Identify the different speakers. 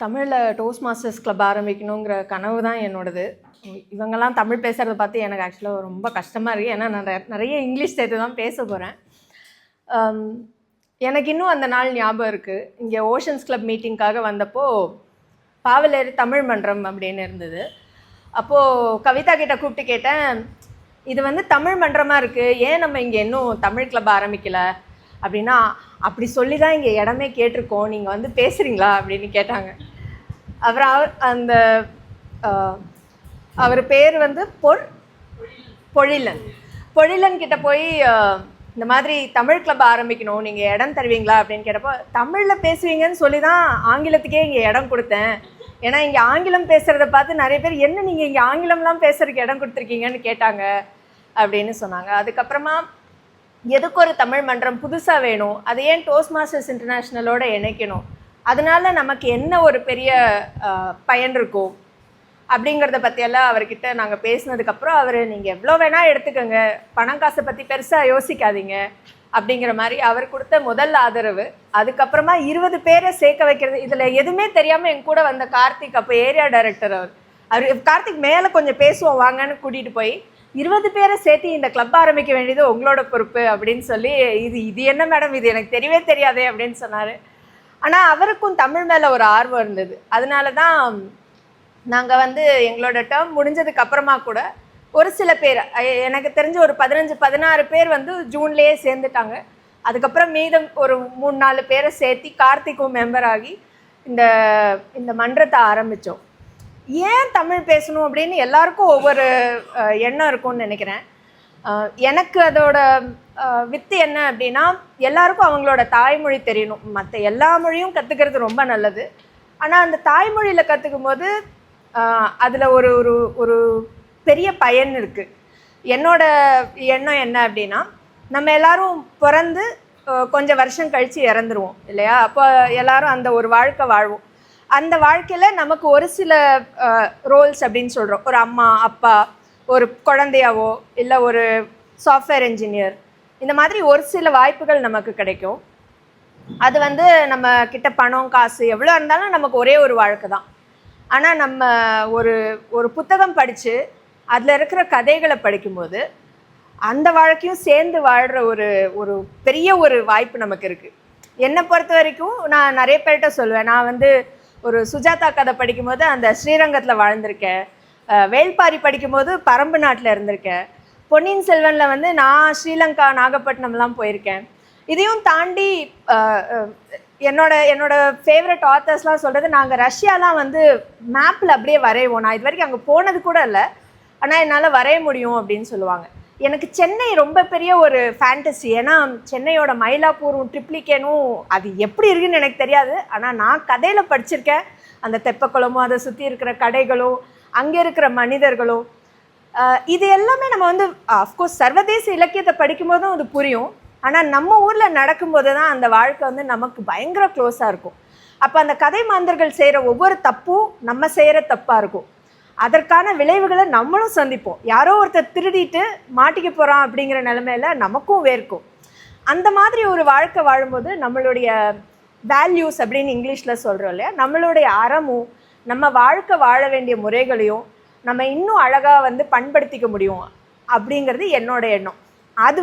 Speaker 1: தமிழில் toast masters club ஆரம்பிக்கணுங்கிற கனவு தான் என்னோடது. இவங்கெல்லாம் தமிழ் பேசுகிறத பார்த்து எனக்கு ஆக்சுவலாக ரொம்ப கஷ்டமாக இருக்குது. ஏன்னா நான் நிறைய இங்கிலீஷ் சேர்த்து தான் பேச போகிறேன். எனக்கு இன்னும் அந்த நாள் ஞாபகம் இருக்குது. இங்கே ஓஷன்ஸ் கிளப் மீட்டிங்காக வந்தப்போ பாவலேறு தமிழ் மன்றம் அப்படின்னு இருந்தது. அப்போது கவிதா கிட்ட கூப்பிட்டு கேட்டேன், இது வந்து தமிழ் மன்றமாக இருக்குது, ஏன் நம்ம இங்கே இன்னும் தமிழ் கிளப் ஆரம்பிக்கலை அப்படின்னா, அப்படி சொல்லி தான் இங்கே இடமே கேட்டிருக்கோம், நீங்கள் வந்து பேசுகிறீங்களா அப்படின்னு கேட்டாங்க. அப்புறம் அவர் பேர் வந்து பொழிலன் கிட்ட போய் இந்த மாதிரி தமிழ் கிளப் ஆரம்பிக்கணும், நீங்கள் இடம் தருவீங்களா அப்படின்னு கேட்டப்போ, தமிழில் பேசுவீங்கன்னு சொல்லி தான் ஆங்கிலத்துக்கே இங்கே இடம் கொடுத்தேன். ஏன்னா இங்கே ஆங்கிலம் பேசுகிறத பார்த்து நிறைய பேர் என்ன நீங்கள் இங்கே ஆங்கிலம்லாம் பேசுகிறதுக்கு இடம் கொடுத்துருக்கீங்கன்னு கேட்டாங்க அப்படின்னு சொன்னாங்க. அதுக்கப்புறமா எதுக்கு ஒரு தமிழ் மன்றம் புதுசாக வேணும், அதை ஏன் டோஸ்ட் மாஸ்டர்ஸ் இன்டர்நேஷ்னலோடு இணைக்கணும், அதனால நமக்கு என்ன ஒரு பெரிய பயன் இருக்கும் அப்படிங்கிறத பற்றியெல்லாம் அவர்கிட்ட நாங்கள் பேசினதுக்கப்புறம் அவர் நீங்கள் எவ்வளோ வேணால் எடுத்துக்கோங்க, பணம் காசை பற்றி பெருசாக யோசிக்காதீங்க அப்படிங்கிற மாதிரி அவர் கொடுத்த முதல் ஆதரவு. அதுக்கப்புறமா 20 பேரை சேர்க்க வைக்கிறது, இதில் எதுவுமே தெரியாமல் என் கூட வந்த கார்த்திக், அப்போ ஏரியா டைரக்டர் அவர் கார்த்திக் மேலே கொஞ்சம் பேசுவோம் வாங்கன்னு கூட்டிகிட்டு போய் 20 பேரை சேர்த்து இந்த கிளப் ஆரம்பிக்க வேண்டியது உங்களோட பொறுப்பு அப்படின்னு சொல்லி, இது என்ன மேடம், இது எனக்கு தெரியவே தெரியாதே அப்படின்னு சொன்னார். ஆனால் அவருக்கும் தமிழ் மேலே ஒரு ஆர்வம் இருந்தது. அதனால தான் நாங்கள் வந்து எங்களோட டேர்ம் முடிஞ்சதுக்கு அப்புறமா கூட ஒரு சில பேர், எனக்கு தெரிஞ்ச ஒரு 15-16 பேர் வந்து ஜூன்லேயே சேர்ந்துட்டாங்க. அதுக்கப்புறம் மீதம் ஒரு 3-4 பேரை சேர்த்து கார்த்திக்கும் மெம்பர் ஆகி இந்த மன்றத்தை ஆரம்பித்தோம். ஏன் தமிழ் பேசணும் அப்படின்னு எல்லாருக்கும் ஒவ்வொரு எண்ணம் இருக்கும்னு நினைக்கிறேன். எனக்கு அதோட வித்து என்ன அப்படின்னா, எல்லாருக்கும் அவங்களோட தாய்மொழி தெரியணும். மற்ற எல்லா மொழியும் கற்றுக்கிறது ரொம்ப நல்லது. ஆனால் அந்த தாய்மொழியில் கற்றுக்கும் போது அதில் ஒரு ஒரு ஒரு பெரிய பயன் இருக்குது. என்னோட எண்ணம் என்ன அப்படின்னா, நம்ம எல்லோரும் பிறந்து கொஞ்சம் வருஷம் கழித்து இறந்துருவோம் இல்லையா? அப்போ எல்லோரும் அந்த ஒரு வாழ்க்கை வாழ்வோம். அந்த வாழ்க்கையில் நமக்கு ஒரு சில ரோல்ஸ் அப்படின்னு சொல்கிறோம். ஒரு அம்மா அப்பா, ஒரு குழந்தையாவோ, இல்லை ஒரு சாஃப்ட்வேர் இன்ஜினியர், இந்த மாதிரி ஒரு சில வாய்ப்புகள் நமக்கு கிடைக்கும். அது வந்து நம்ம கிட்ட பணம் காசு எவ்வளோ இருந்தாலும் நமக்கு ஒரே ஒரு வாழ்க்கை தான். ஆனால் நம்ம ஒரு புத்தகம் படித்து அதில் இருக்கிற கதைகளை படிக்கும்போது அந்த வாழ்க்கையும் சேர்ந்து வாழ்கிற ஒரு பெரிய ஒரு வாய்ப்பு நமக்கு இருக்குது. என்னை பொறுத்த வரைக்கும் நான் நிறைய பேர்கிட்ட சொல்லுவேன், நான் வந்து ஒரு சுஜாதா கதை படிக்கும்போது அந்த ஸ்ரீரங்கத்தில் வாழ்ந்திருக்கேன், வேல்பாரி படிக்கும்போது பரம்பு நாட்டில் இருந்திருக்கேன், பொன்னியின் செல்வனில் வந்து நான் ஸ்ரீலங்கா நாகப்பட்டினம்லாம் போயிருக்கேன். இதையும் தாண்டி என்னோட ஃபேவரட் ஆத்தர்ஸ்லாம் சொல்கிறது, நாங்கள் ரஷ்யாலாம் வந்து மேப்பில் அப்படியே வரைவோம். நான் இது வரைக்கும் அங்கே போனது கூட இல்லை, ஆனால் என்னால் வரைய முடியும் அப்படின்னு சொல்லுவாங்க. எனக்கு சென்னை ரொம்ப பெரிய ஒரு ஃபேண்டசி. ஏன்னா சென்னையோட மயிலாப்பூரும் ட்ரிப்ளிகேனும் அது எப்படி இருக்குன்னு எனக்கு தெரியாது. ஆனால் நான் கதையில் படிச்சிருக்கேன். அந்த தெப்பக்குளமும் அதை சுற்றி இருக்கிற கடைகளும் அங்கே இருக்கிற மனிதர்களும், இது எல்லாமே நம்ம வந்து அஃப்கோர்ஸ் சர்வதேச இலக்கியத்தை படிக்கும்போதும் அது புரியும். ஆனால் நம்ம ஊரில் நடக்கும்போது தான் அந்த வாழ்க்கை வந்து நமக்கு பயங்கர க்ளோஸாக இருக்கும். அப்போ அந்த கதை மாந்தர்கள் செய்கிற ஒவ்வொரு தப்பும் நம்ம செய்கிற தப்பாக இருக்கும். அதற்கான விளைவுகளை நம்மளும் சந்திப்போம். யாரோ ஒருத்தர் திருடிட்டு மாட்டிக்க போகிறான் அப்படிங்கிற நிலைமையில நமக்கும் வேர்க்கும். அந்த மாதிரி ஒரு வாழ்க்கை வாழும்போது நம்மளுடைய வேல்யூஸ் அப்படின்னு இங்கிலீஷில் சொல்கிறோம் இல்லையா, நம்மளுடைய அறமும் நம்ம வாழ்க்கை வாழ வேண்டிய முறைகளையும் நம்ம இன்னும் அழகாக வந்து பண்படுத்திக்க முடியும் அப்படிங்கிறது என்னோட எண்ணம். அது